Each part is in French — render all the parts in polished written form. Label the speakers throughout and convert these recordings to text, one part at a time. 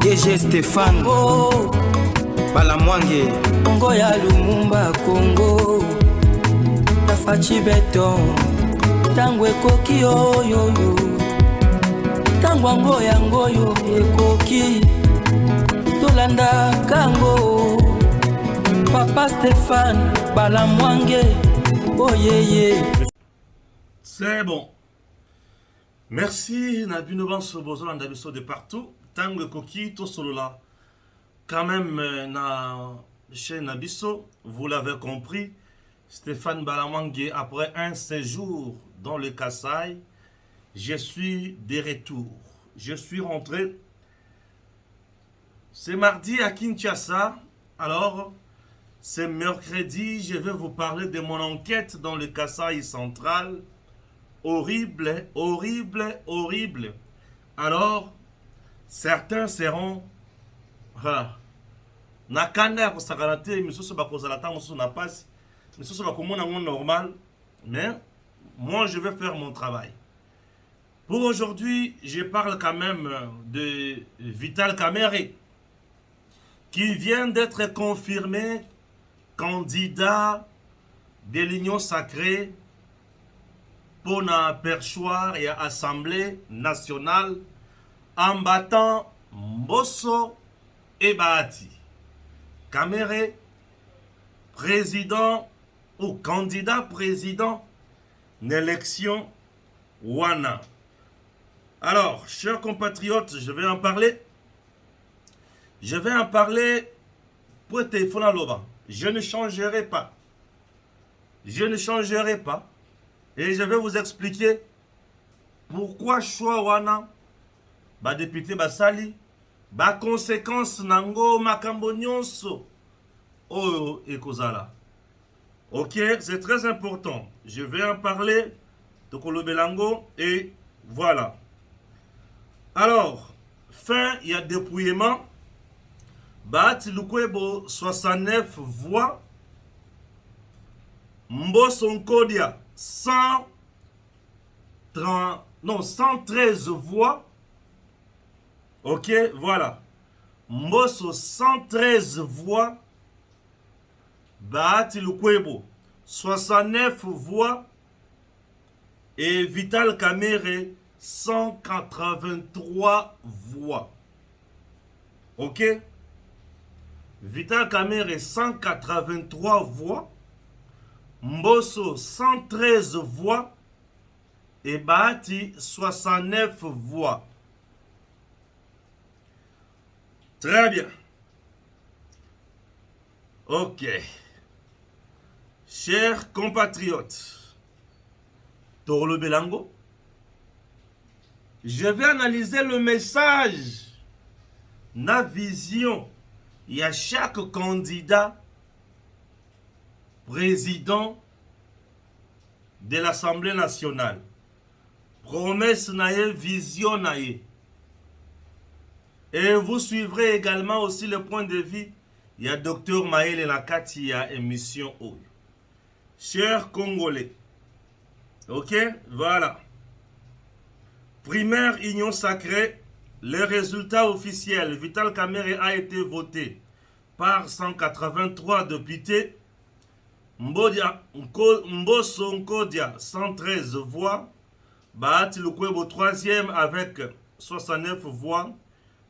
Speaker 1: DG Stéphane Balamwange
Speaker 2: Congo ya Lumumba Congo Tafachi Beton Tango ekoki oyoyo Tango yangoyo ekoki Tolanda kango Papa Stéphane Balamwange Oh yeah.
Speaker 3: C'est bon. Merci Nabino Banso Bozolanda Ndabiso de partout. Tango Koki Tosolola. Quand même na chez Nabiso, vous l'avez compris, Stéphane Balamwange, après un séjour dans le Kasaï, je suis de retour. Je suis rentré. C'est mardi à Kinshasa. Alors, c'est mercredi, je vais vous parler de mon enquête dans le Kasaï central. Horrible, horrible, horrible. Alors, certains seront... Nakanda pour sakanate, mais ce pas cause à la temps, ce n'a pas, mais ce sera comme mon normal. Mais moi, je vais faire mon travail. Pour aujourd'hui, je parle quand même de Vital Kamerhe, qui vient d'être confirmé candidat de l'Union sacrée pour la perchoir et Assemblée nationale en battant Mbosso et Bahati. Kamerhe, président ou candidat président d'élection Wana. Alors, chers compatriotes, je vais en parler. Je vais en parler pour téléphone Loba. Je ne changerai pas. Je ne changerai pas. Et je vais vous expliquer pourquoi choix Wana, ba député Basali, ba conséquence nango makambo nyonso oyo ekozala. Ok, c'est très important. Je vais en parler de Kolobelango et voilà. Alors, fin, il y a dépouillement. Bahati Lukwebo, 69 voix. Mbosso Nkodia, 113 voix. Ok, voilà. Mbosso, 113 voix. Bahati Lukwebo, 69 voix. Et Vital Kamerhe, 183 voix. Ok? Vital Kamerhe, 183 voix. Mbosso, 113 voix. Et Bahati, 69 voix. Très bien. Ok. Chers compatriotes, Torlo Belango, je vais analyser le message, la vision. Il y a chaque candidat président de l'Assemblée nationale. Promesse naïe, vision naïe. Et vous suivrez également aussi le point de vue. Il y a Dr Maël Nakati, il y a émission O. Chers Congolais. Ok, voilà. Primaire Union Sacrée. Les résultats officiels. Vital Kamerhe a été voté par 183 députés. Mbosso Nkodia, 113 voix. Bahati Lukwebo, 3e avec 69 voix.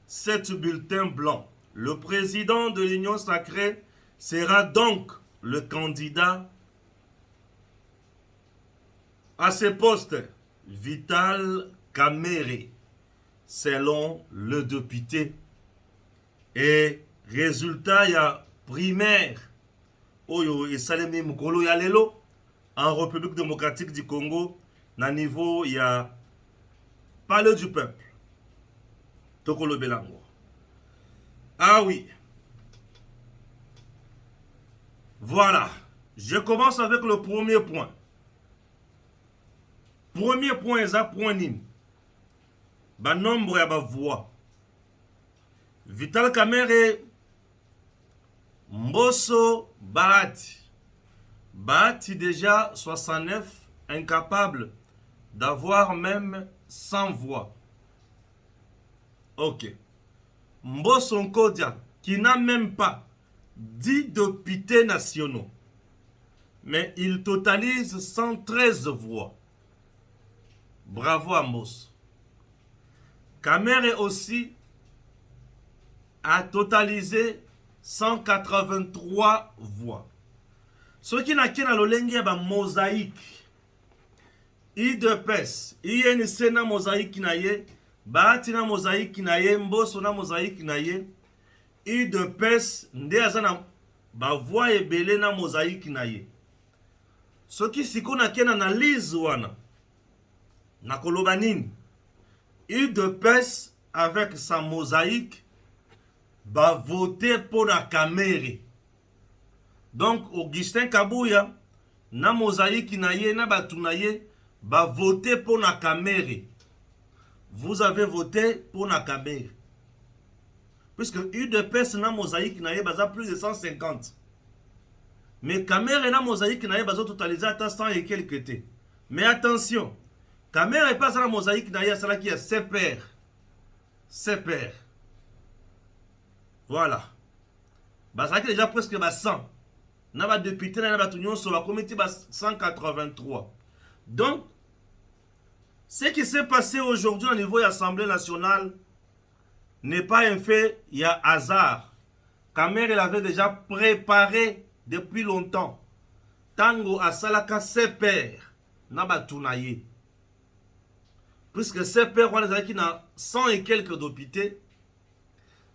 Speaker 3: 7 bulletins blancs. Le président de l'Union sacrée sera donc le candidat à ce poste, Vital Kamerhe, selon le député. Et résultat, il y a primaire Oyo et Salemi Mukolo Yalelo en République démocratique du Congo. Na niveau, il y a Palais du peuple. Tokolo Belango. Ah oui. Voilà. Je commence avec le premier point. Premier point, c'est point nim. Ba nombre ya ba voix. Vital Kamerhe, Mbosso, Bahati. Bahati déjà 69, incapable d'avoir même 100 voix. Ok. Mbosso Nkodia, qui n'a même pas 10 députés nationaux, mais il totalise 113 voix. Bravo à Mbosso. Kamere aussi a totalisé 183 voix. Ce qui n'a qu'un lolenge ba mosaïque. IDPS, INC na mosaïque na ye, Bahati na mosaïque na ye, Mbosso na mosaïque na ye, IDPS nde azana ba voix ebele na mosaïque na ye. Ce qui siko na ken analyse wana na koloba nini, IDPS avec sa mosaïque va voter pour la Kamere. Donc Augustin Kabouya na mosaïque na ye na batu na ye va voter pour la Kamere. Vous avez voté pour la Kamere. Puisque UDPS na mosaïque na ye baza plus de 150. Mais Kamere na mosaïque na ye baza totalisé à 100 et quelques té. Mais attention, Kamere est pas dans la mosaïque na ye sala qui est ses pères. Ses pères. Voilà. Baza qui déjà presque 100. Na ba député na ba tunyon sur la comité 183. Donc ce qui s'est passé aujourd'hui au niveau de l'Assemblée nationale n'est pas un fait, il y a hasard. Kamere l'avait déjà préparé depuis longtemps. Tango asalaka ses pères na ba tunaye. Puisque ses pères, on a qui na 100 et quelques députés.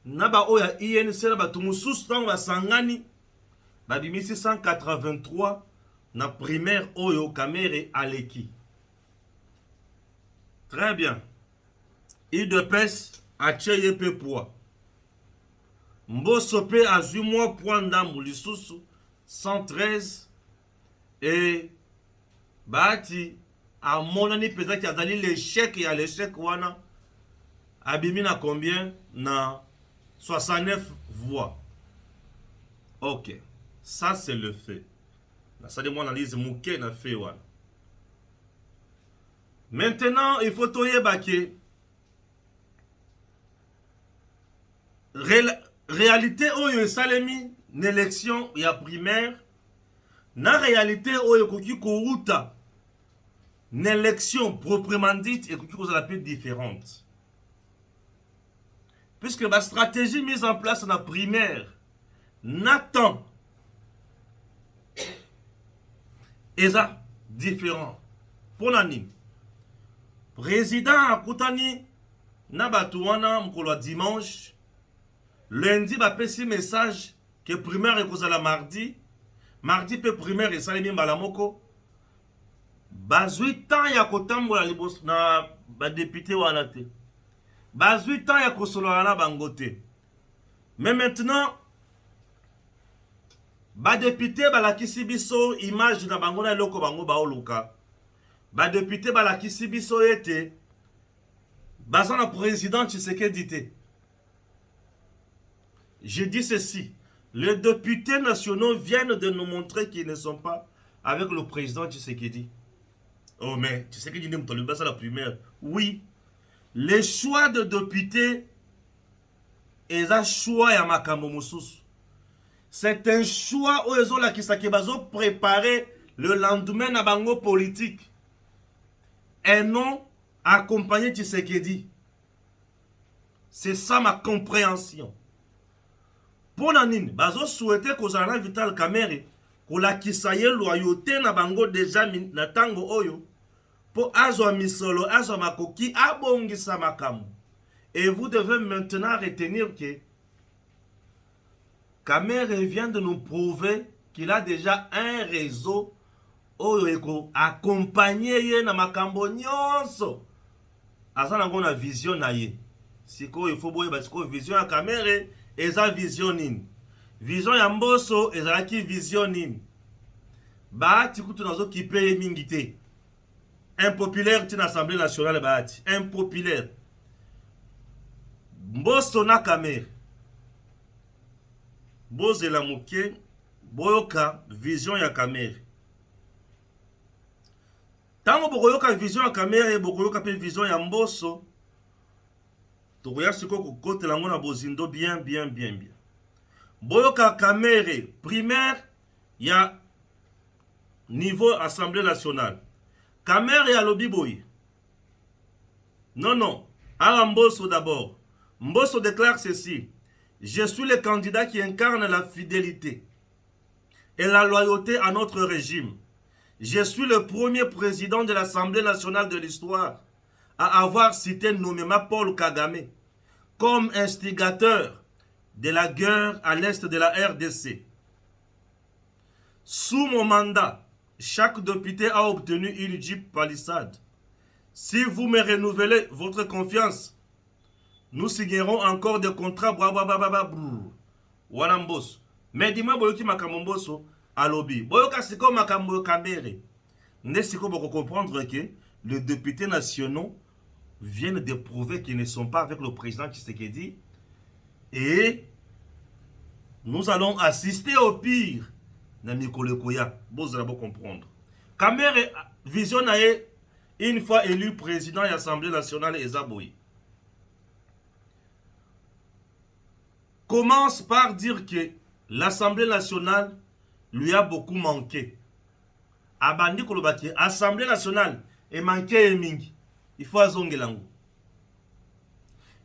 Speaker 3: Naba oya INC na ba tumusus tango basangani. Babimisi 183 na primaire oyo Kamere aleki. Très bien. IDPS a tcheye pe poa. Mbosso pe a zu mwa point ndambu lisusu 113 et Bahati a monani peut-être qu'il y a dans l'échec et à l'échec wana abimi na combien na 69 voix. OK. Ça c'est le fait. Ça de mon analyse mouké na fait wana. Maintenant, il faut toyer baké. Réalité oyo salemi n'élection ya primaire. Na réalité oyo koki kouta. N'élection proprement dite et koki cause la plus différente. Puisque la stratégie mise en place dans la primaire n'attend et ça différent. Pour l'année. Président Akutani Nabatouana Mkolo dimanche. Lundi, va passer message que primaire est cause la mardi. Mardi, peut primaire et salimi Malamoko. Bazui temps ya kotambo la libos na ba député wanate. Bazui temps ya kosolana bangote. Mais maintenant, ba député balakisi biso image na bango na loko bango baoluka. Ba député balakisi biso ete bazana président Tshisekedi te. Je dis ceci, les députés nationaux viennent de nous montrer qu'ils ne sont pas avec le président Tshisekedi. Oh mais Tshisekedi n'est pas la primaire. Oui, les choix de députés et un choix ya makambo mususu. C'est un choix où ils ont la kisakebazo préparé le lendemain na bango politique. Et non accompagner Tshisekedi. C'est ça ma compréhension. Pour nanine, bazo souhaité que Zana Vital Kamere, que la kisaye loyauté na bango déjà na tango oyo, pour azo misolo, azo makoki, abongi sa makamu. Et vous devez maintenant retenir que Kamere vient de nous prouver qu'il a déjà un réseau oyo accompagné na makambo nyonso. Asa nango na vision na ye. Siko il faut boye basiko vision ya Kamere eza vision nini. Vision ya Mbosso ezalaki vision nini. Bahati kutu nazo kipe mingi te. Impopulaire tin Assemblée nationale Bahati. Impopulaire. Mbosso na Kamere. Boze la muke boyoka vision ya Kamere. Tango bokoyoka vision ya Kamere bokoyoka pe vision ya Mbosso. tokoya siko kokotela yango na bozindo bien. Boyoka Kamere primaire ya niveau Assemblée nationale. Kamere ya lobi boye. Non. Alors Mbosso d'abord. Mbosso déclare ceci. Je suis le candidat qui incarne la fidélité et la loyauté à notre régime. Je suis le premier président de l'Assemblée nationale de l'histoire à avoir cité nommément Paul Kagame comme instigateur de la guerre à l'est de la RDC. Sous mon mandat, chaque député a obtenu une Jeep Palisade. Si vous me renouvelez votre confiance, nous signerons encore des contrats. Wana Mbosso. Mais dis-moi, boyoki makambo Mbosso alobi. Boyoka siko makambo Kamere. Ne siko boko comprendre que les députés nationaux viennent de prouver qu'ils ne sont pas avec le président Tshisekedi. Et nous allons assister au pire. Namikole Koya. Vous allez comprendre. Kamere visionnaire une fois élu président de l'Assemblée nationale Ezaboui. Commence par dire que l'Assemblée nationale lui a beaucoup manqué. Abandi kolobaki, Assemblée nationale est manqué mingi. Il faut azongelango.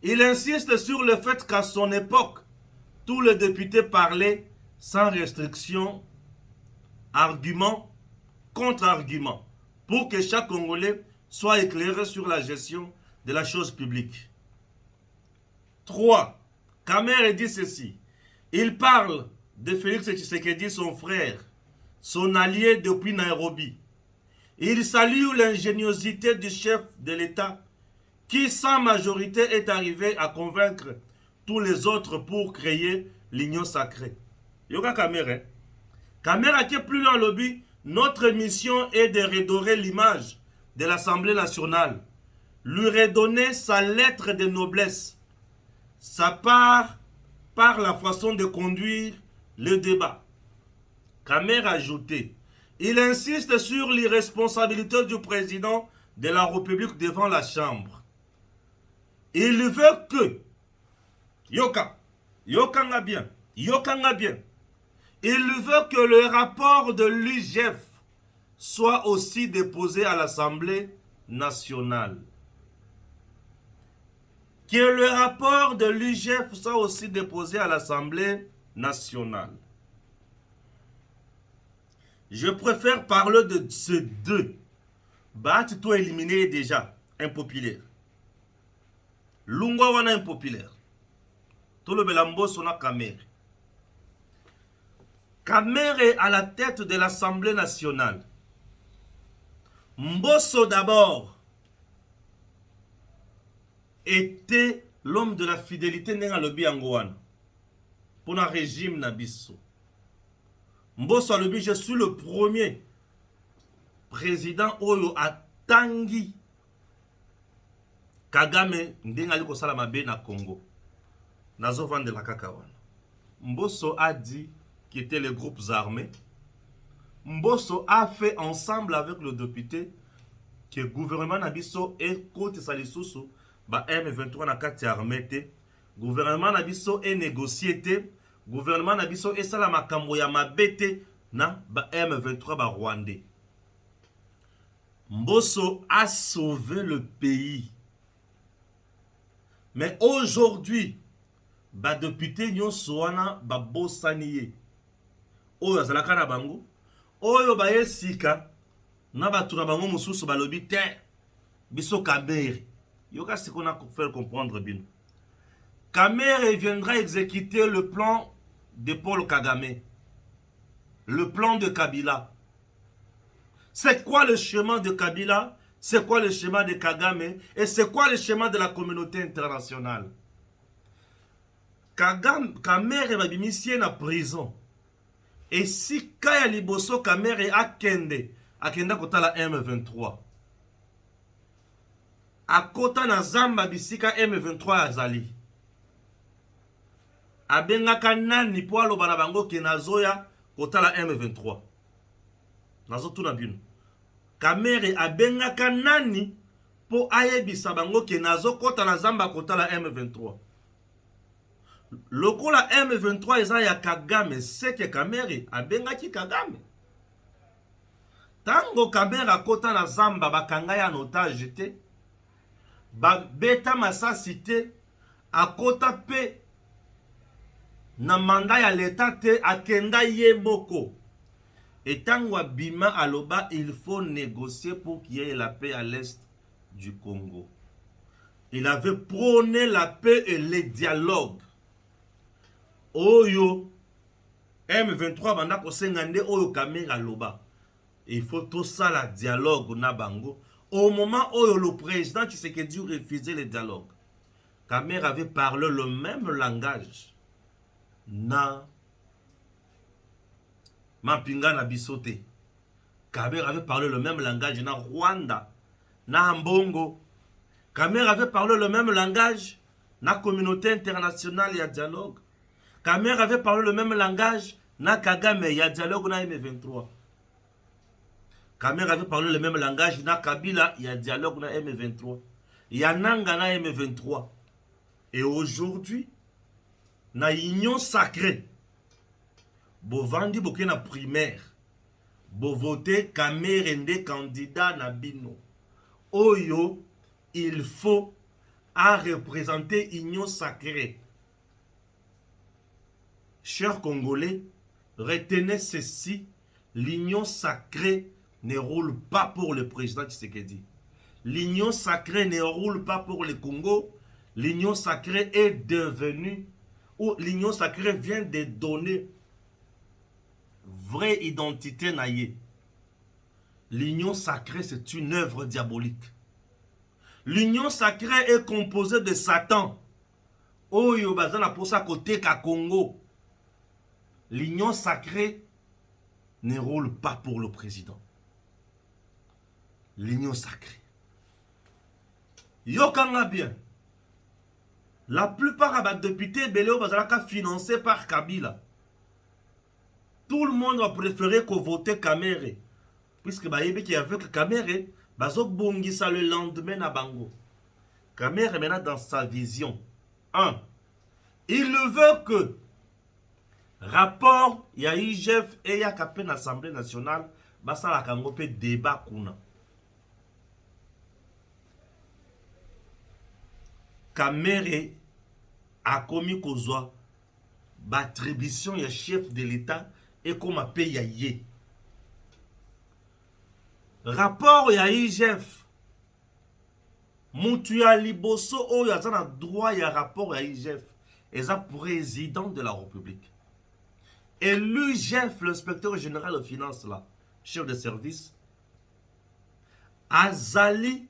Speaker 3: Il insiste sur le fait qu'à son époque, tous les députés parlaient sans restriction, argument contre argument, pour que chaque Congolais soit éclairé sur la gestion de la chose publique. 3. Kamere dit ceci. Il parle de Félix Tshisekedi, son frère, son allié depuis Nairobi. Il salue l'ingéniosité du chef de l'État qui, sans majorité, est arrivé à convaincre tous les autres pour créer l'union sacrée. Yoga Kamere. Kamere qui est plus loin lobby. Notre mission est de redorer l'image de l'Assemblée nationale, lui redonner sa lettre de noblesse, sa part par la façon de conduire le débat. Kamere a ajouté, il insiste sur l'irresponsabilité du président de la République devant la Chambre. Il veut que, Yokanga bien, il veut que le rapport de l'UGF soit aussi déposé à l'Assemblée nationale. Que le rapport de l'UGF soit aussi déposé à l'Assemblée nationale. Je préfère parler de ces deux. Bat tout éliminé déjà, impopulaire. Lungwa wana impopulaire. Tout le belambo sona Kamere. Kamere à la tête de l'Assemblée nationale. Mbosso d'abord était l'homme de la fidélité nenga lobi angouane pour un régime nabiso. Mbosso lobi, je suis le premier président oyo atangi Kagame ndenga liko sala mabe na Congo. Nazo vendre la kakawana. Mbosso a dit qu'il était les groupes armés. Mbosso a fait ensemble avec le député que le gouvernement Nabiso est côté Salisusu, ba M23 na kati armée te. Gouvernement Nabiso est négocié te. Gouvernement Nabiso est sala makambo ya mabete na ba M23 ba Rwandais. Mbosso a sauvé le pays. Mais aujourd'hui, ba député nyon soana ba bosaniye. Oyo azalaka na bango. Oyo ba yesika na batu na bango mususu balobi te. Biso Kamere. Yoka siko na faire comprendre bien. Kamere viendra exécuter le plan de Paul Kagame. Le plan de Kabila. C'est quoi le chemin de Kabila? C'est quoi le schéma de Kagame? Et c'est quoi le schéma de la communauté internationale? Kamere va bimissier na prison. Et si Kaya Liboso Kamere a Akenda kota la M23. Akota na Zamba bisika M23 azali. Abenga kanani po alo bana bango ke nazoya kota la M23. Nazo tuna bino. Kamere abenga kanani po ayebisa bango ke nazokota na zamba kotala M23. Lokola M23 eza ya Kagame, seke Kamere abengaki Kagame. Tango Kamere akota na zamba bakanga ya otage te, beta masasi te, akota pe na manda ya leta te, akenda ye moko. Et tango abima aloba, il faut négocier pour qu'il y ait la paix à l'est du Congo. Il avait prôné la paix et le dialogue. Oyo M23 banda kosengande oyo Kamere aloba. Il faut tout ça la dialogue na bango. Au moment où le président Tshisekedi refusait le dialogue, Kamere avait parlé le même langage na Mapinga na Bisote. Kamere avait parlé le même langage na Rwanda, na Mbongo. Kamere avait parlé le même langage na communauté internationale, il y a dialogue. Kamere avait parlé le même langage na Kagame, il y a dialogue na M23. Kamere avait parlé le même langage na Kabila, il y a dialogue na M23. Il y a Nanga na M23. Et aujourd'hui, na union sacrée, bo vandi boke na primaire, bo voter Kamere nde candidat na bino. Oyo, il faut à représenter union sacrée. Chers Congolais, retenez ceci, l'union sacrée ne roule pas pour le président Tshisekedi. L'union sacrée ne roule pas pour le Congo. L'union sacrée est devenue, ou l'union sacrée vient de donner vraie identité naïe. L'union sacrée, c'est une œuvre diabolique. L'union sacrée est composée de Satan. Oyo bazana posa côté ka Congo. L'union sacrée ne roule pas pour le président. L'union sacrée. Yokanga bien. La plupart des députés Béléo Bazalaka financés par Kabila. Tout le monde va préférer qu'on vote Kamere. Puisque Bayebi qui avec Kamere, Bazok Bongisa le lendemain à Bango. Kamere maintenant dans sa vision. 1. Il veut que rapport ya IGF et ya Kapé l'Assemblée nationale, basa la Kangope débat kuna. Kamere a commis kozwa l'attribution ya chef de l'État et comme a payé. Rapport ya IGF. Moutou ya liboso o ya zana droit ya rapport ya IGF. Et ça président de la République. Et l'UGF, l'inspecteur général de finances là, chef de service, Azali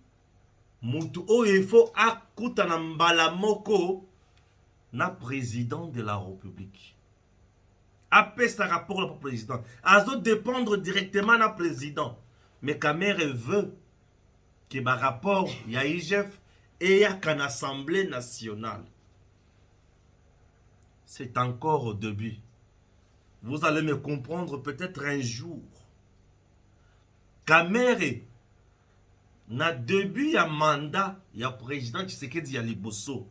Speaker 3: Moutou o il faut akuta na mbala moko na président de la République. Après ce rapport là pour président, Azo dépendre directement na président. Mais Kamere veut que ba rapport ya IGF et ya qu'en Assemblée nationale. C'est encore au début. Vous allez me comprendre peut-être un jour. Kamere na début ya mandat ya président Tshisekedi ya liboso.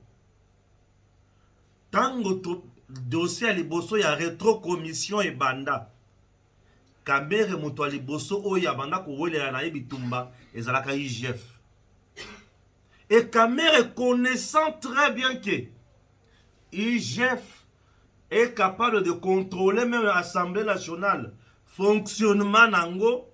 Speaker 3: Tango to dossier ya liboso ya rétro-commission et banda. Kamere moto ya liboso oyo ya banda kowelela na bitumba ezalaka IGF. Et Kamere connaissant très bien que IGF est capable de contrôler même l'Assemblée nationale, fonctionnement nango,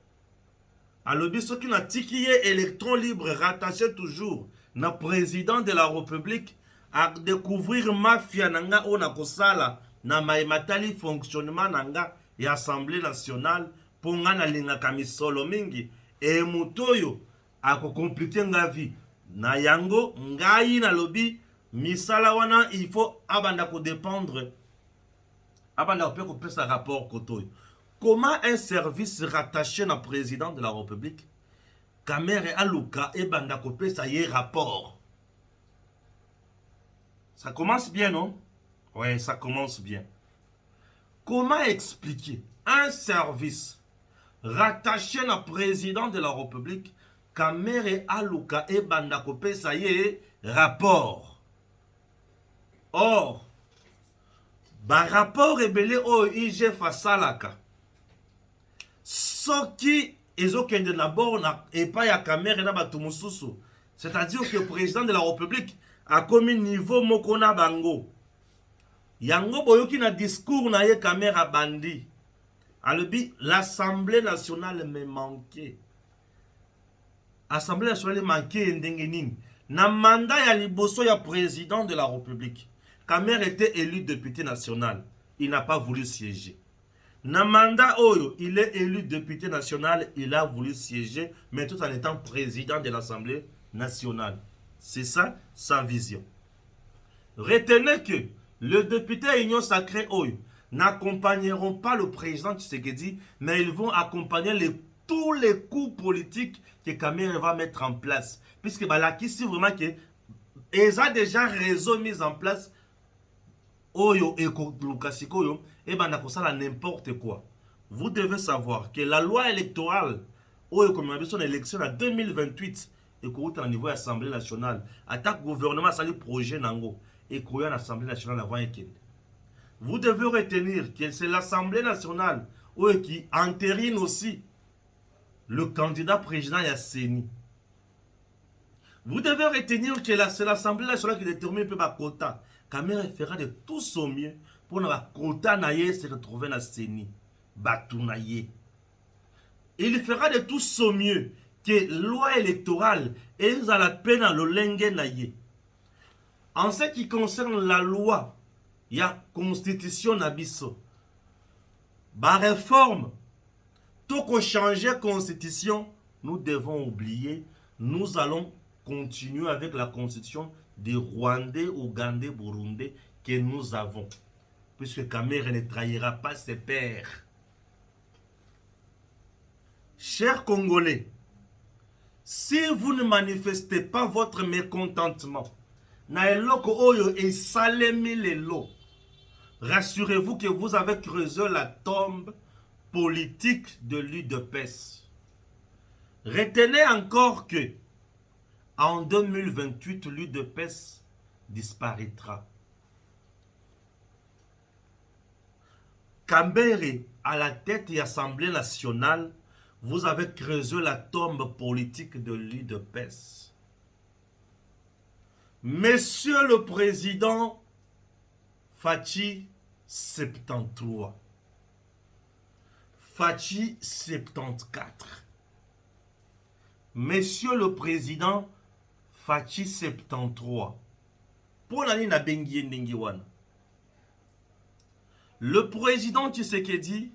Speaker 3: alobi soki na tikiye électron libre rattaché toujours na président de la République à découvrir mafia nanga o na kosala na maimatali fonctionnement nanga et Assemblée nationale pour nga na linga kamisolo mingi et mutoyo ako compliquer nga vie na yango ngai na lobi misala wana il faut abanda ko dépendre abanda ko pe sa rapport kotoyo. Comment un service rattaché au président de la République, Kamere Aluka et Banda Kopé, ça y est, rapport. Ça commence bien, non? Oui, ça commence bien. Comment expliquer un service rattaché au président de la République, Kamere aluka e banda kopesa ye rapport. Or, ba rapport ebele oyo IGF asalaka. Soki ezokende d'abord na epai ya Kamere na bato mosusu. C'est-à-dire que le président de la République a commis niveau moko na bango. Yango boyoki na discours na ye Kamere bandi. Alobi, l'Assemblée nationale me manquait. L'Assemblée nationale manquait ndengening. Na mandat ya liboso ya président de la République. Kamere était élu député national. Il n'a pas voulu siéger. Na mandat Oyo, il est élu député national. Il a voulu siéger, mais tout en étant président de l'Assemblée nationale. C'est ça, sa vision. Retenez que le député Union Sacrée Oyo n'accompagneront pas le président Tshisekedi, mais ils vont accompagner tous les coups politiques que Kamere va mettre en place. Puisque là, ici, vraiment, ils ont déjà réseau mis en place. Oyo et Lukasiko, et ben n'importe quoi. Vous devez savoir que la loi électorale, Oyo comme on a vu son élection en 2028, et qu'au niveau de l'Assemblée nationale, attaque gouvernement, ça le projet Nango, et qu'il y a l'Assemblée nationale avant et vous devez retenir que c'est l'Assemblée nationale qui entérine aussi le candidat président Yasseni. Vous devez retenir que c'est l'Assemblée nationale qui détermine le quota. Kamere fera de tout son mieux pour que le quota se retrouve dans Seni. Batounaye. Il fera de tout son mieux que la loi électorale est à la peine dans le lengue naye. En ce qui concerne la loi, il y a constitution nabiso. Ba réforme, tout qu'on change constitution, nous devons oublier, nous allons continuer avec la constitution des Rwandais, Ougandais, Burundais que nous avons. Puisque Kamere ne trahira pas ses pères. Chers Congolais, si vous ne manifestez pas votre mécontentement, rassurez-vous que vous avez creusé la tombe politique de l'UDPS. Retenez encore que en 2028, l'UDPS disparaîtra. Kamere, à la tête de l'Assemblée nationale, vous avez creusé la tombe politique de l'UDPS. Monsieur le Président Fachi 73, Fachi 74, Monsieur le Président Fachi 73, pour l'année na bengi ndingi wana. Le président Tshisekedi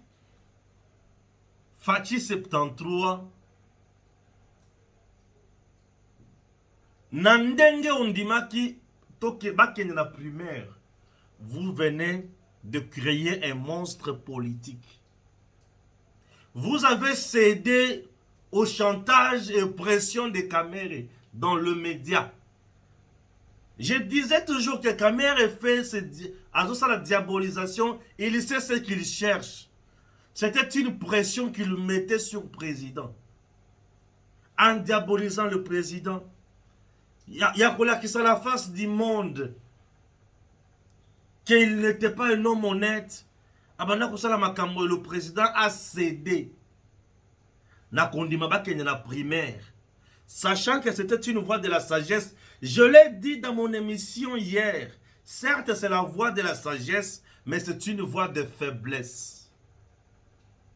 Speaker 3: Fachi 73 Nandenge ondimaki toke bakene la primaire. Vous venez de créer un monstre politique. Vous avez cédé au chantage et pression de Kamere dans le média. Je disais toujours que Kamere fait la diabolisation, il sait ce qu'il cherche. C'était une pression qu'il mettait sur le président. En diabolisant le président, il y a qui sont la face du monde qu'il n'était pas un homme honnête. Le président a cédé. La primaire. Sachant que c'était une voix de la sagesse. Je l'ai dit dans mon émission hier. Certes, c'est la voix de la sagesse, mais c'est une voix de faiblesse.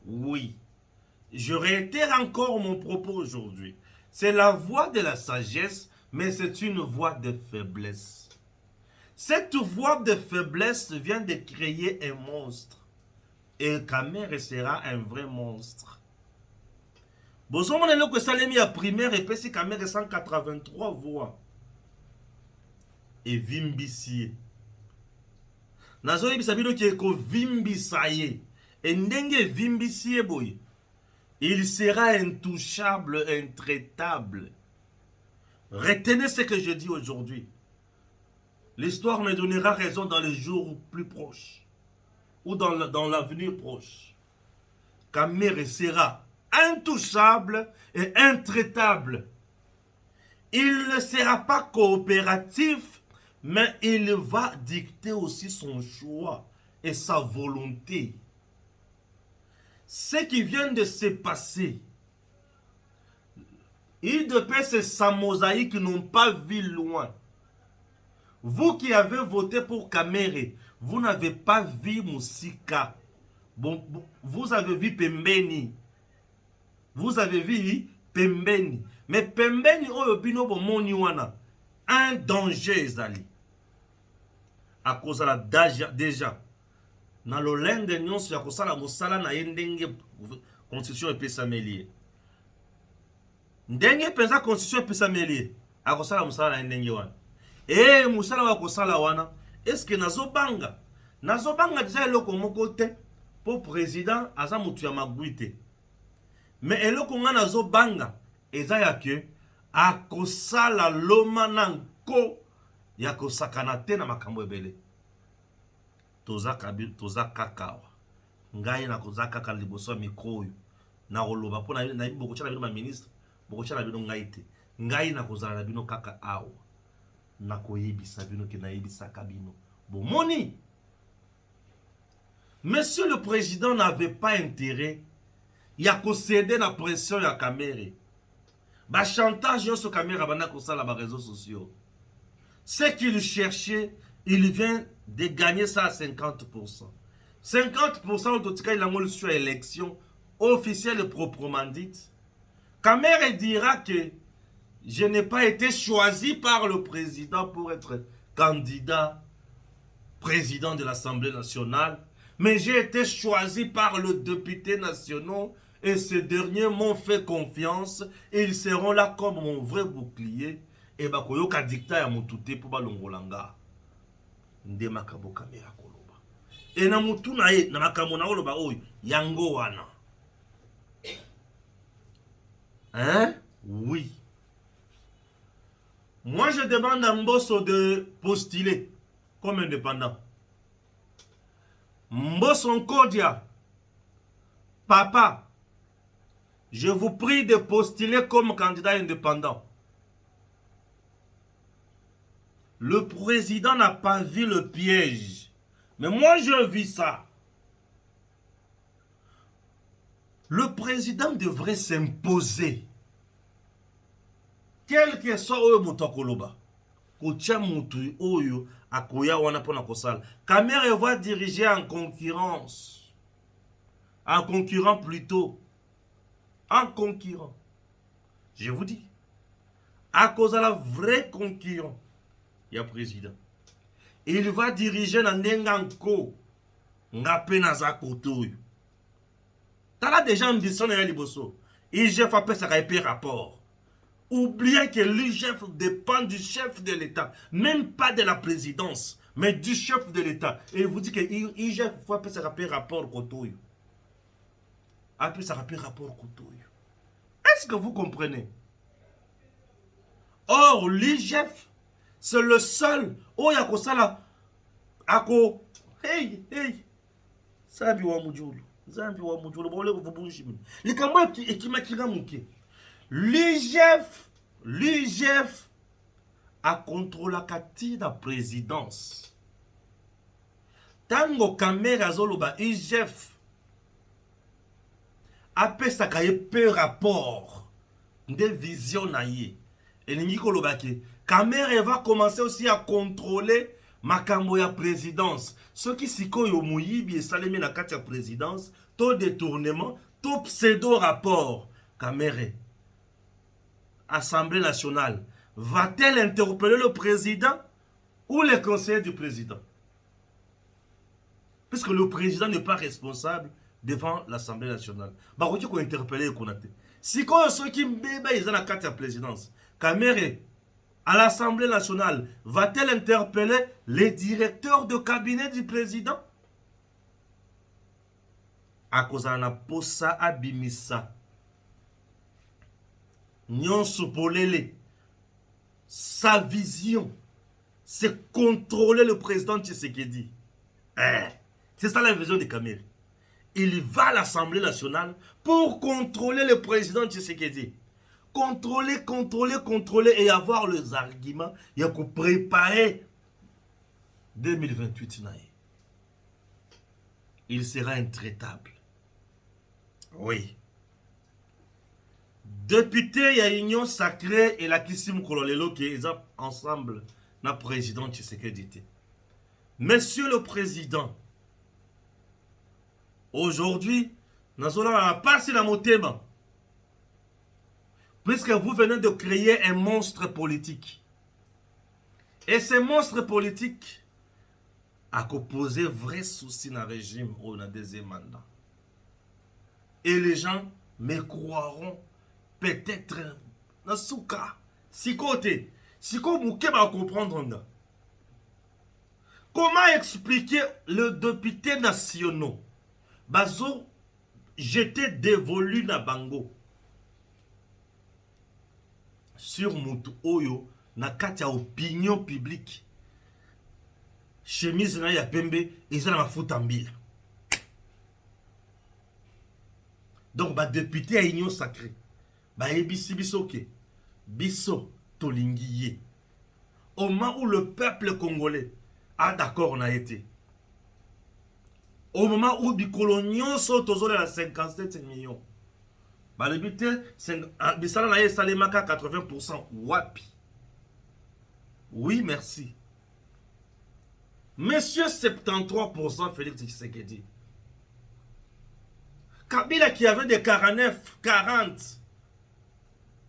Speaker 3: Oui. Je réitère encore mon propos aujourd'hui. C'est la voix de la sagesse, mais c'est une voix de faiblesse. Cette voix de faiblesse vient de créer un monstre. Et Kamere sera un vrai monstre. Bozo monelo que salemi a primaire et pesi Kamere 183 voix. Et Vimbisie. Nazo ibisabino ki eko Vimbisaye. Et ndenge Vimbisie boy. Il sera intouchable, intraitable. Retenez ce que je dis aujourd'hui. L'histoire me donnera raison dans les jours plus proches. Ou dans l'avenir proche. Kamere sera intouchable et intraitable. il ne sera pas coopératif, mais il va dicter aussi son choix et sa volonté. Ce qui vient de se passer, UDPS et Samozaï qui n'ont pas vu loin. Vous qui avez voté pour Kamere, vous n'avez pas vu Moussika. Bon, vous avez vu Pembeni. Vous avez vu Pembeni. Mais Pembeni, Oyobino, Moniwana, un danger, Ezali. À cause de la déjà. Dans le lende nyons, il y a cause de la moussala na yendenge constitution et pesamelie. Ndenge pensa constitution et pesamelie. À cause de la moussala na yendenge wana. Eh, moussala wa kosala wana. Est-ce que nazobanga? Nazobanga déjà eloko moko te pour président aza mutu ya maguite. Mais eloko nga nazobanga eza ya ke akosala loma na nko ya kosakana te na makambo ebele. Toza kakawa. Ngai na koza kaka liboso ya mikro oyo. Na koloba po na boko tshana bino ma ministre, boko tshana bino ngai te. Ngai na kozala na bino kaka awa. Na koyebisa bino ke na yebisaka bino. Bomoni. Monsieur le président n'avait pas intérêt ya ko céder na pression ya Kamere. Ba chantage yo sur Kamere bana ko sala ba réseaux sociaux. Ce qu'il cherchait, il vient de gagner ça à 50%. 50% en tout cas, il a eu sur l'élection officielle et proprement dite. Kamere dira que je n'ai pas été choisi par le président pour être candidat président de l'Assemblée nationale, mais j'ai été choisi par le député national et ces derniers m'ont fait confiance et ils seront là comme mon vrai bouclier. Et bah koyoka dicta ya mutute pour balongolanga nde makabo Kamere koloba et na mutu na ye na makambo na koloba oyo yango wana hein. Oui, moi je demande à Mbosso de postuler comme indépendant. Mbosso Nkodia, papa, je vous prie de postuler comme candidat indépendant. Le président n'a pas vu le piège. Mais moi, je vis ça. Le président devrait s'imposer. Quel que soit le Motokoloba. Kamere va diriger en concurrence. En concurrent plutôt. En concurrent. Je vous dis. À cause de la vraie concurrence. Il y a président. Il va diriger dans Nenganko. Ngape naza koto. T'as déjà ambition dans l'Iboso. IGF a fait ça épée rapport. Oubliez que l'IGF dépend du chef de l'État. Même pas de la présidence, mais du chef de l'État. Et il vous dit que IGF faut appeler ça rapport koto. Appeler ça rapport koto. Est-ce que vous comprenez? Or, l'IGF c'est le seul. Oh, yako sala. Ako. Hey. Zambi wa mujulu. Bole ko vubushimi. Likambo ekimakira muke. L'IGF a contrôlé la kati na présidence. Tango Kamere azoloba IGF a pesa kaye peu rapport de vision na ye. Et ningi kolobake Kamere va commencer aussi à contrôler makambo ya présidence. Ceux qui siko yo muyibi et salemi na kati ya présidence, taux détournement, taux pseudo rapport. Kamere, Assemblée nationale, va-t-elle interpeller le président ou les conseillers du président? Puisque le président n'est pas responsable devant l'Assemblée nationale. Bah, on dit qu'on interpeller et qu'on a été. Si ceux qui mbeba ils ont la carte de présidence, Kamere à l'Assemblée nationale, va-t-elle interpeller les directeurs de cabinet du président? À cause de la posa abimisa. Nyonso polele. Sa vision, c'est contrôler le président Tshisekedi. C'est ça la vision de Kamere. Il va à l'Assemblée nationale pour contrôler le président Tshisekedi. contrôler et avoir les arguments. Il y a qu'on préparer 2028. Il sera intraitable. Oui. Député, il y a Union Sacrée et la Kissim Kololelo qui sont ensemble. Na président Tshisekedi. Monsieur le Président, aujourd'hui, nous allons passer la motema. Puisque vous venez de créer un monstre politique. Et ce monstre politique a posé vrai souci dans le régime ou dans le deuxième mandat. Et les gens me croiront peut-être dans ce cas. Si côté, si vous va comprendre. Comment expliquer le député national Bazo j'étais dévolu na bango sur Moutou Oyo na katia opinion publique chemise na ya pembe ils ont ma futa mbila. Donc ba député à Union Sacrée ba ebisi biso ke biso tolingiye au moment où le peuple congolais a d'accord on a été au moment où du colonial sont aux à 57 millions. Bah le but c'est bisala na salemaka 80% wapi. Oui, merci. Monsieur 73% Félix Tshisekedi. Kabila qui avait des 49, 40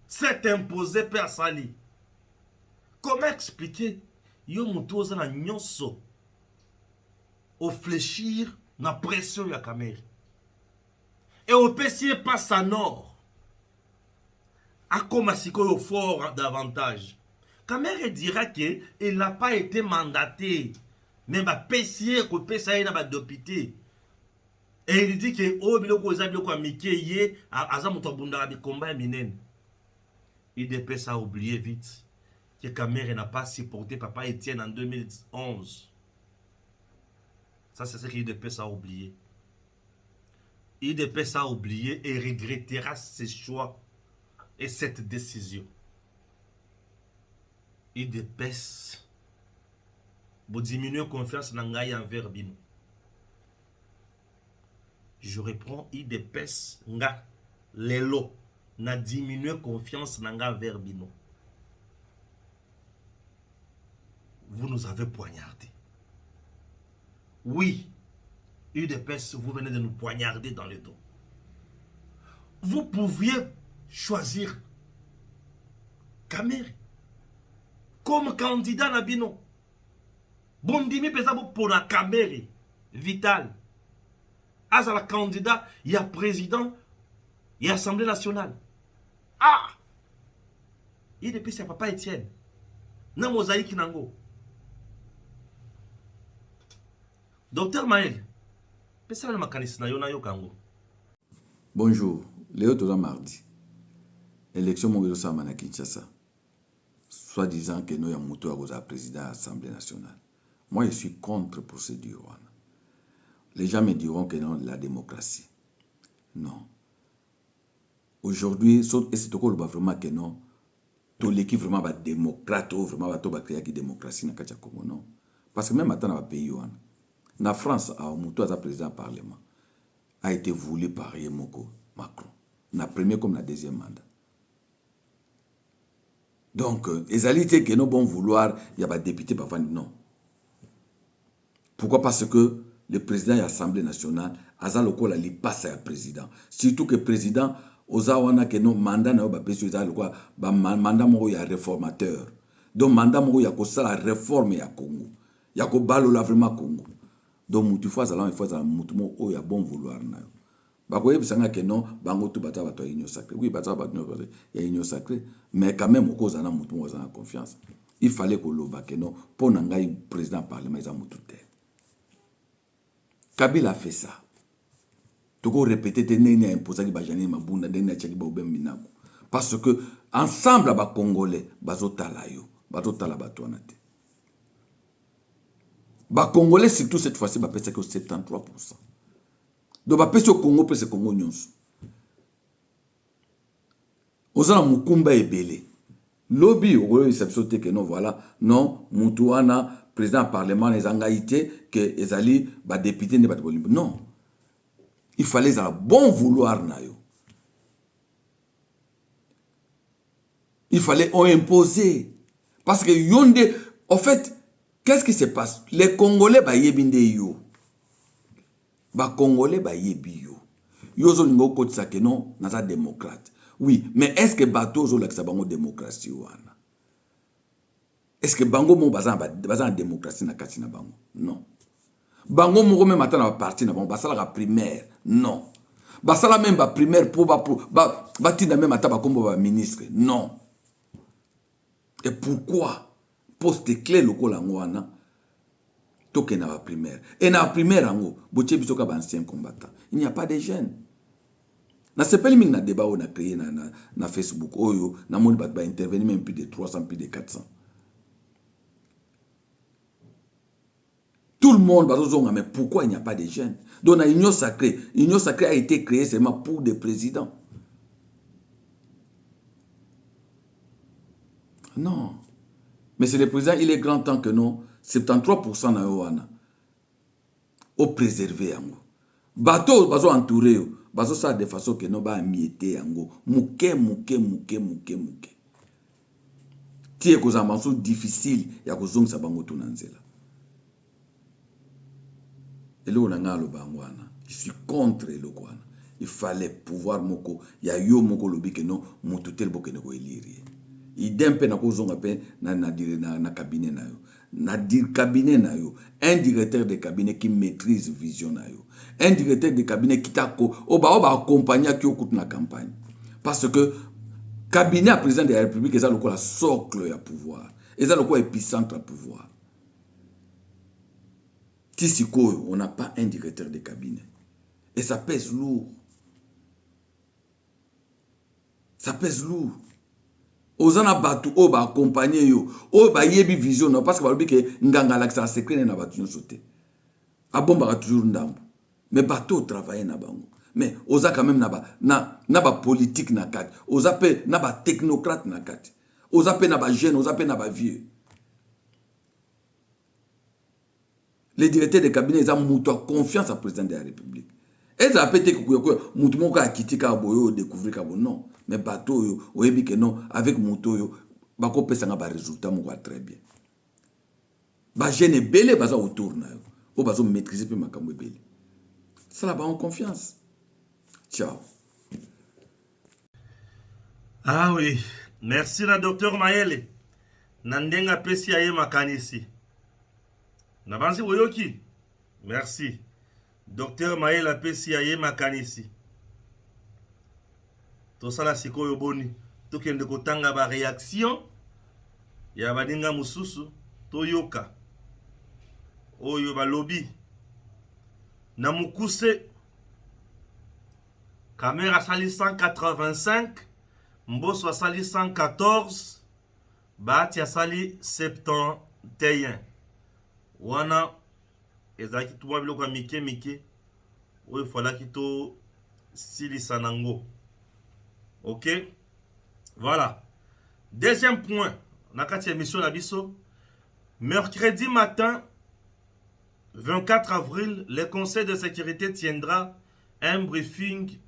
Speaker 3: s'est imposé Père Sali. Comment expliquer yo mutoza na nyonso au fléchir na pression ya Kamere et au PC passe à nord à comme au fort davantage. Kamere dira que il n'a pas été mandaté mais ba PC ko pesa na ba député et il dit que oh biloko za biloko amikeye aza muto bundara bi combat minene. Il dépêche à oublier vite que Kamere n'a pas supporté Papa Etienne en 2011. Ça, c'est ce qu'il dépêche à oublier. Il dépêche à oublier et regrettera ses choix et cette décision. Il dépêche pour diminuer confiance dans Ngaï envers Bino. Je reprends, il dépêche Nga Lelo na diminuer confiance dans Ngaï envers Bino. Vous nous avez poignardé. Oui, UDPS, vous venez de nous poignarder dans le dos. Vous pouviez choisir Kamere comme candidat Nabino. Bondimi pesabo pour la Kamere vital. As la candidat, il y a président, il y a Assemblée nationale. Ah! UDPS, il y a Papa Etienne. Non, mosaïque nango. Docteur Maël,
Speaker 1: bonjour, Léo Tola mardi. Élection Mongolo Samana Kinshasa. Soit disant que nous avons un président de l'Assemblée nationale. Moi, je suis contre la procédure. Les gens me diront que non, la démocratie. Non. Aujourd'hui, et c'est vraiment que non, tout l'équipe vraiment va démocrate, vraiment va créer la démocratie dans le Congo. Non. Parce que même maintenant, dans le pays, la France, le président du Parlement, a été voulu par Yemoko Macron. La première comme la deuxième mandat. Donc, les alliés qui n'ont bon vouloir, il y a des députés parfois non. Pourquoi? Parce que le président de l'Assemblée nationale, Aza Loko la passe à président. Surtout que le président, Ozawana que non mandat n'a pas besoin de mandat mo ya réformateur. Donc mandat mo ya ko la réforme ya Congo. Ya ko balo la vraiment Congo. Donc mutu fois il faut mutu mo o ya bon vouloir na. Ba ko yebisanga que non bango tu bata bato union sacrée. Oui bata bato ya union sacrée, mais quand même ko zana mutu mo zana confiance. Il fallait que l'ova que non pour ngai président parlement ils a mutu tel. Kabila a fait ça. Toko répéter tenene imposer bajani mabunda ndene chaki ba ubem minako. Parce que ensemble ba congolais bazotala yo, bazotala bato na te. Ba congolais surtout cette fois-ci ba pesa que 73%. Donc ba pesa au Congo pesa Congo nyonso. ozana mukumba ebele lobby oyo sabsote que non voilà non mutuana président parlement les angaïté que ezali ba député ne ba bolimbo non il fallait un bon vouloir na yo il fallait imposer parce que yonde en fait qu'est-ce qui se passe les Congolais ba yebinde yo ba Congolais ba yebi yo yo zo lingo kotisa que non naza démocrate oui mais est-ce que bateau zo lakisa bango démocratie wana est-ce que bango mo baza en démocratie na kati na bango non bango moko même atana ba parti na bango basala la primaire non basala même ba primaire pour ba tinda même ata ba kombo ba ministre non et pourquoi poste clé lokola ngwana toke na ba primaire et na primaire ango botie biso ka ba ancien combattant il n'y a pas de jeunes na sepeli ming na débat on a créé na Facebook oyo na moni ba intervenir même plus de 300 plus de 400 tout le monde va dire mais pourquoi il n'y a pas de jeunes donc la union sacrée a été créée seulement pour des présidents non mais c'est le président il est grand temps que non 73% na yoana au préserver yango bateau bazo entouré bazo ça de façon que non ba amieté yango muke tie ko za manso difficile ya kozongisa bango tunanzela et là on a le bangwana je suis contre le kwana il fallait pouvoir moko ya yo moko lobi que non mututel bokene ko élire idem pe na kozonga pe na cabinet na yo na dir cabinet na yo un directeur de cabinet qui maîtrise vision na yo un directeur de cabinet qui t'a oba accompagner qui okut na campagne parce que cabinet à président de la République est le quoi socle à pouvoir est le quoi épicentre à pouvoir Tisiko on n'a pas un directeur de cabinet et ça pèse lourd ozana batu oba accompagner yo oba yebi vision non parce que balobi ke nganga laksa secret na batu nyo sauter abomba toujours ndambo mais bateau travailler na bango mais oza quand même na ba politique na kati oza pe na ba technocrate na kati oza pe na ba jeune oza pe na ba vieux les directeurs de cabinet ils ont mutu confiance au président de la République et ça peut être que mutu moko akitika boyo découvrir ka bon non mais bateau yo oyebi que non avec moto yo bako pesa nga ba résultat moko très bien ba jeune belé baza autour na yo o bazo maîtriser pe makambo belé ça la ba en confiance ciao
Speaker 3: ah oui merci la docteur Mayele nandenga pesi aye makanisi na banzi oyoki merci docteur Mayele apesi aye makanisi to sala sikoyo boni to kende kotanga ba réaction ya baninga mususu to yoka oyo ba lobby na mukuse caméra sali 185 mboso sali 114 bati sali 71 wana ezaki tuwa biloko ya mike oyo falaki to silisa nango. Ok, voilà. Deuxième point, nakati émission la biso. Mercredi matin, 24 avril, le Conseil de sécurité tiendra un briefing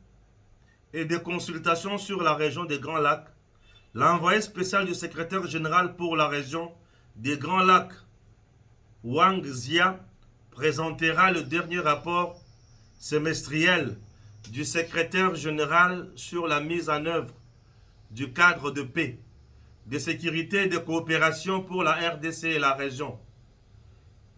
Speaker 3: et des consultations sur la région des Grands Lacs. L'envoyé spécial du secrétaire général pour la région des Grands Lacs, Wang Zia, présentera le dernier rapport semestriel du secrétaire général sur la mise en œuvre du cadre de paix, de sécurité et de coopération pour la RDC et la région,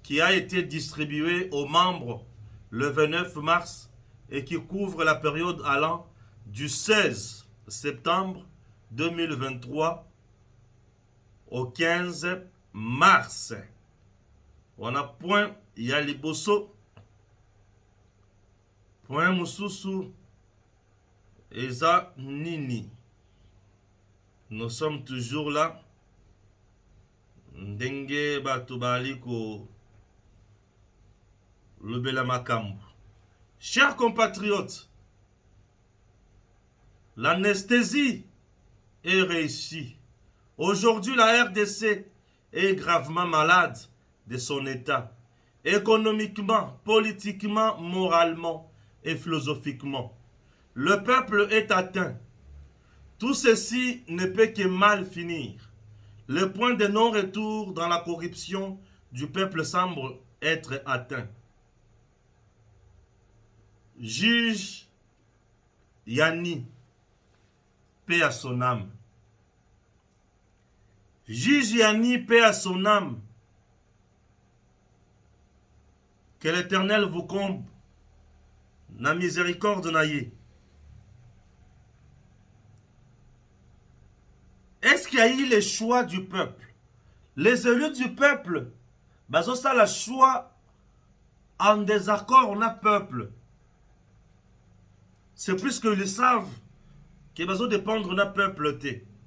Speaker 3: qui a été distribué aux membres le 29 mars et qui couvre la période allant du 16 septembre 2023 au 15 mars. On a point Yaliboso. Point Mususu Eza Nini. Nous sommes toujours là. Ndenge Batubaliko Lubela Makambu. Chers compatriotes, l'anesthésie est réussi. Aujourd'hui, la RDC est gravement malade de son état, économiquement, politiquement, moralement et philosophiquement. Le peuple est atteint. Tout ceci ne peut que mal finir. Le point de non-retour dans la corruption du peuple semble être atteint. Juge Yanni, paix à son âme. Juge Yanni, paix à son âme. Que l'Éternel vous comble. Na miséricorde naïe. Est-ce qu'il y a eu le choix du peuple? Les élus du peuple, ça le choix en désaccord, on a peuple. C'est plus qu'ils savent qu'ils vont dépendre d'un peuple.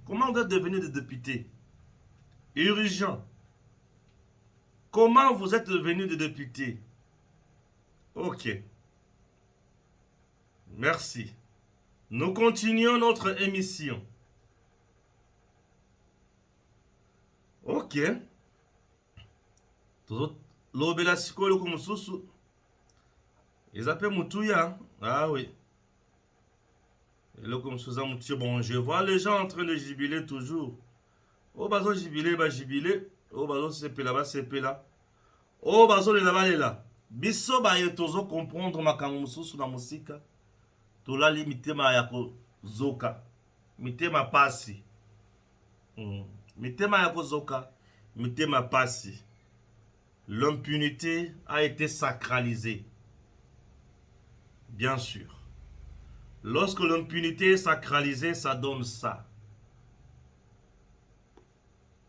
Speaker 3: Comment on doit devenir des députés? Urgent. Comment vous êtes devenus des députés? Ok. Merci. Nous continuons notre émission. Ok. Lobela sikolo kumususu. Ils appellent Moutouya. Ah oui. Et là, comme ça, bon, je vois les gens en train de jubiler toujours. Oh, bazo jubiler, bah jubiler. Oh, bazo c'est là, c'est là. Oh, bazo les là. Biso ba yetozo comprendre ma kamususu na musika. To la limiter ma yako zoka. Mite ma pasi. Mite ma yako zoka. Mite ma pasi. L'impunité a été sacralisée. Bien sûr. Lorsque l'impunité est sacralisée, ça donne ça.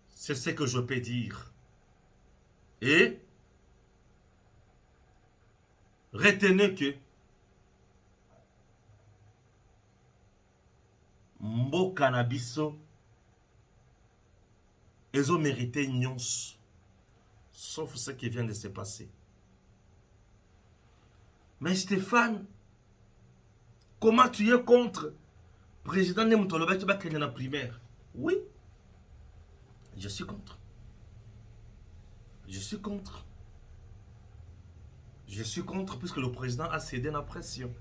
Speaker 3: C'est ce que je peux dire. Et retenez que mboka na biso ezo mérité nyons, sauf ce qui vient de se passer. Mais Stéphane, comment tu es contre président Nemutoloba qui va créer la primaire? Oui, je suis contre. Je suis contre. Je suis contre puisque le président a cédé la pression.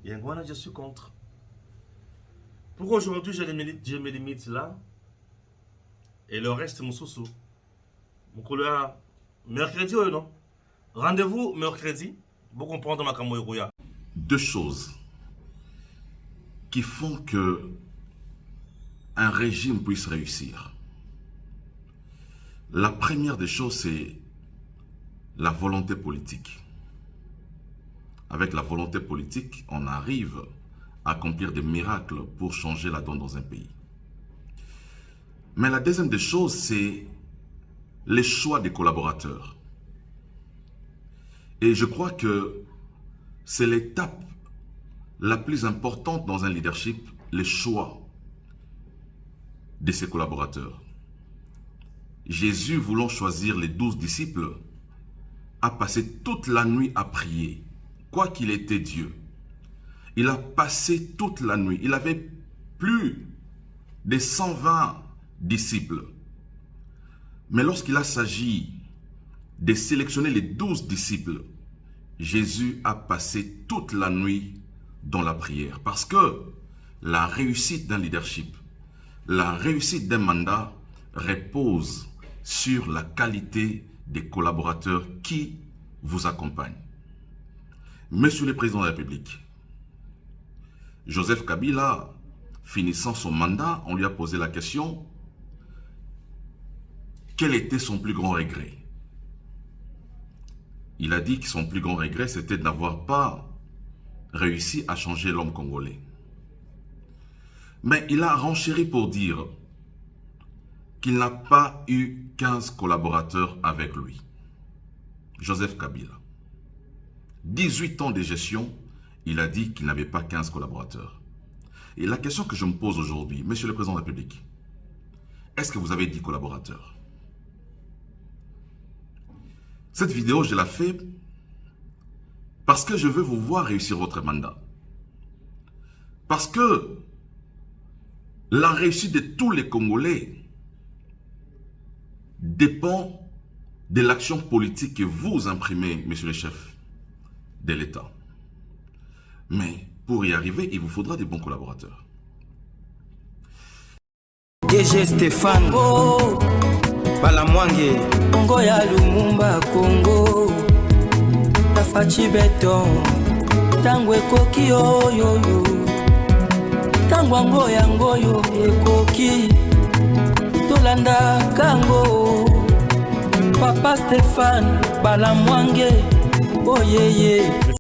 Speaker 3: Et voilà, je suis contre. Pour aujourd'hui, je me limite là. Et le reste, mon sous-sous. Mon collègue, mercredi ou non? Rendez-vous mercredi pour comprendre ma camoïrouya.
Speaker 4: Deux choses qui font que un régime puisse réussir. La première des choses, c'est la volonté politique. Avec la volonté politique, on arrive à accomplir des miracles pour changer la donne dans un pays. Mais la deuxième des choses, c'est les choix des collaborateurs. Et je crois que c'est l'étape la plus importante dans un leadership, les choix de ses collaborateurs. Jésus, voulant choisir les 12 disciples, a passé toute la nuit à prier, quoi qu'il était Dieu. Il a passé toute la nuit. Il avait plus de 120 disciples. Mais lorsqu'il a s'agi de sélectionner les 12 disciples, Jésus a passé toute la nuit dans la prière. Parce que la réussite d'un leadership, la réussite d'un mandat repose sur la qualité des collaborateurs qui vous accompagnent. Monsieur le Président de la République, Joseph Kabila, finissant son mandat, on lui a posé la question: quel était son plus grand regret? Il a dit que son plus grand regret, c'était de n'avoir pas réussi à changer l'homme congolais. Mais il a renchéri pour dire qu'il n'a pas eu 15 collaborateurs avec lui. Joseph Kabila. 18 ans de gestion, il a dit qu'il n'avait pas 15 collaborateurs. Et la question que je me pose aujourd'hui, Monsieur le Président de la République, est-ce que vous avez 10 collaborateurs? Cette vidéo, je la fais parce que je veux vous voir réussir votre mandat. Parce que La réussite de tous les Congolais dépend de l'action politique que vous imprimez, monsieur le chef de l'État. Mais pour y arriver, il vous faudra des bons collaborateurs.
Speaker 2: DG Stéphane oh, Balamwange Congo ya Lumumba Congo Tafachi Beton Tangwe koki yo yo yo Tangwa ngoya ngoyo ekoki Tolanda kango Papa Stéphane Balamwange oh yeah yeah